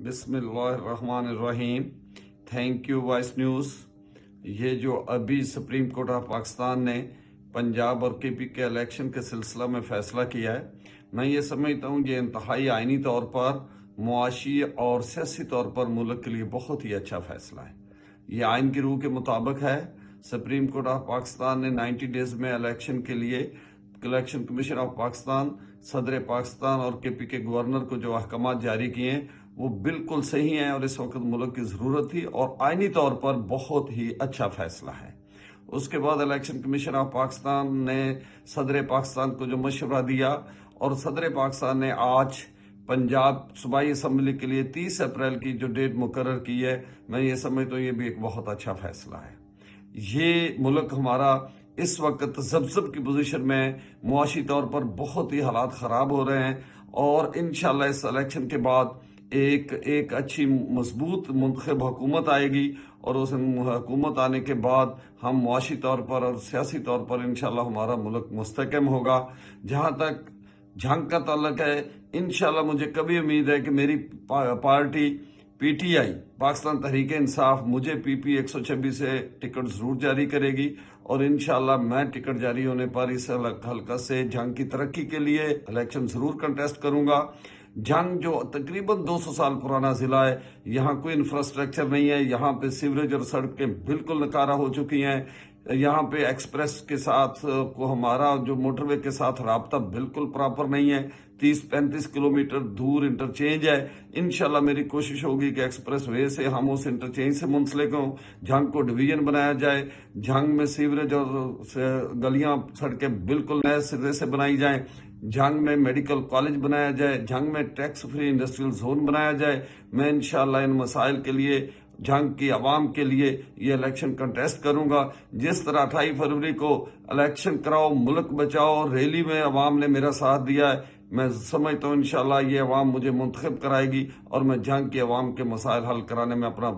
بسم اللہ الرحمن الرحیم۔ Thank you Voice News. یہ جو ابھی سپریم کورٹ آف پاکستان نے پنجاب اور کے پی کے الیکشن کے سلسلہ میں فیصلہ کیا ہے، میں یہ سمجھتا ہوں یہ انتہائی آئینی طور پر، معاشی اور سیاسی طور پر ملک کے لیے بہت ہی اچھا فیصلہ ہے۔ یہ آئین کی روح کے مطابق ہے۔ سپریم کورٹ آف پاکستان نے 90 ڈیز میں الیکشن کے لیے الیکشن کمیشن آف پاکستان، صدر پاکستان اور کے پی کے گورنر کو جو احکامات جاری کیے ہیں وہ بالکل صحیح ہیں اور اس وقت ملک کی ضرورت تھی اور آئینی طور پر بہت ہی اچھا فیصلہ ہے۔ اس کے بعد الیکشن کمیشن آف پاکستان نے صدر پاکستان کو جو مشورہ دیا اور صدر پاکستان نے آج پنجاب صوبائی اسمبلی کے لیے 30 اپریل کی جو ڈیٹ مقرر کی ہے، میں یہ سمجھتا ہوں یہ بھی ایک بہت اچھا فیصلہ ہے۔ یہ ملک ہمارا اس وقت زبزب کی پوزیشن میں، معاشی طور پر بہت ہی حالات خراب ہو رہے ہیں اور انشاءاللہ اس الیکشن کے بعد ایک اچھی مضبوط منتخب حکومت آئے گی اور اس حکومت آنے کے بعد ہم معاشی طور پر اور سیاسی طور پر انشاءاللہ ہمارا ملک مستحکم ہوگا۔ جہاں تک جنگ کا تعلق ہے، انشاءاللہ مجھے کبھی امید ہے کہ میری party P T I, Pakistan Tehreek Insaf, مجھے پی پی 126 سے ٹکٹ ضرور جاری کرے گی اور انشاءاللہ میں ٹکٹ جاری ہونے پر اس حلقہ سے جنگ کی ترقی کے لیے الیکشن ضرور کنٹیسٹ کروں گا۔ جنگ جو تقریباً 200 سال پرانا ضلع ہے، یہاں کوئی انفراسٹرکچر نہیں ہے، یہاں پہ سیوریج اور سڑکیں بالکل نکارہ ہو چکی ہیں، یہاں پہ ایکسپریس کے ساتھ کو ہمارا جو موٹر وے کے ساتھ رابطہ بالکل پراپر نہیں ہے، 30-35 کلومیٹر دور انٹرچینج ہے۔ انشاءاللہ میری کوشش ہوگی کہ ایکسپریس وے سے ہم اس انٹرچینج سے منسلک ہوں، جھنگ کو ڈویژن بنایا جائے، جھنگ میں سیوریج اور گلیاں سڑکیں بالکل نئے سرے سے بنائی جائیں، جھنگ میں میڈیکل کالج بنایا جائے، جھنگ میں ٹیکس فری انڈسٹریل زون بنایا جائے۔ میں انشاءاللہ ان مسائل کے لیے، جنگ کی عوام کے لیے یہ الیکشن کنٹیسٹ کروں گا۔ جس طرح 28 فروری کو الیکشن کراؤ ملک بچاؤ ریلی میں عوام نے میرا ساتھ دیا ہے، میں سمجھتا ہوں انشاءاللہ یہ عوام مجھے منتخب کرائے گی اور میں جنگ کی عوام کے مسائل حل کرانے میں اپنا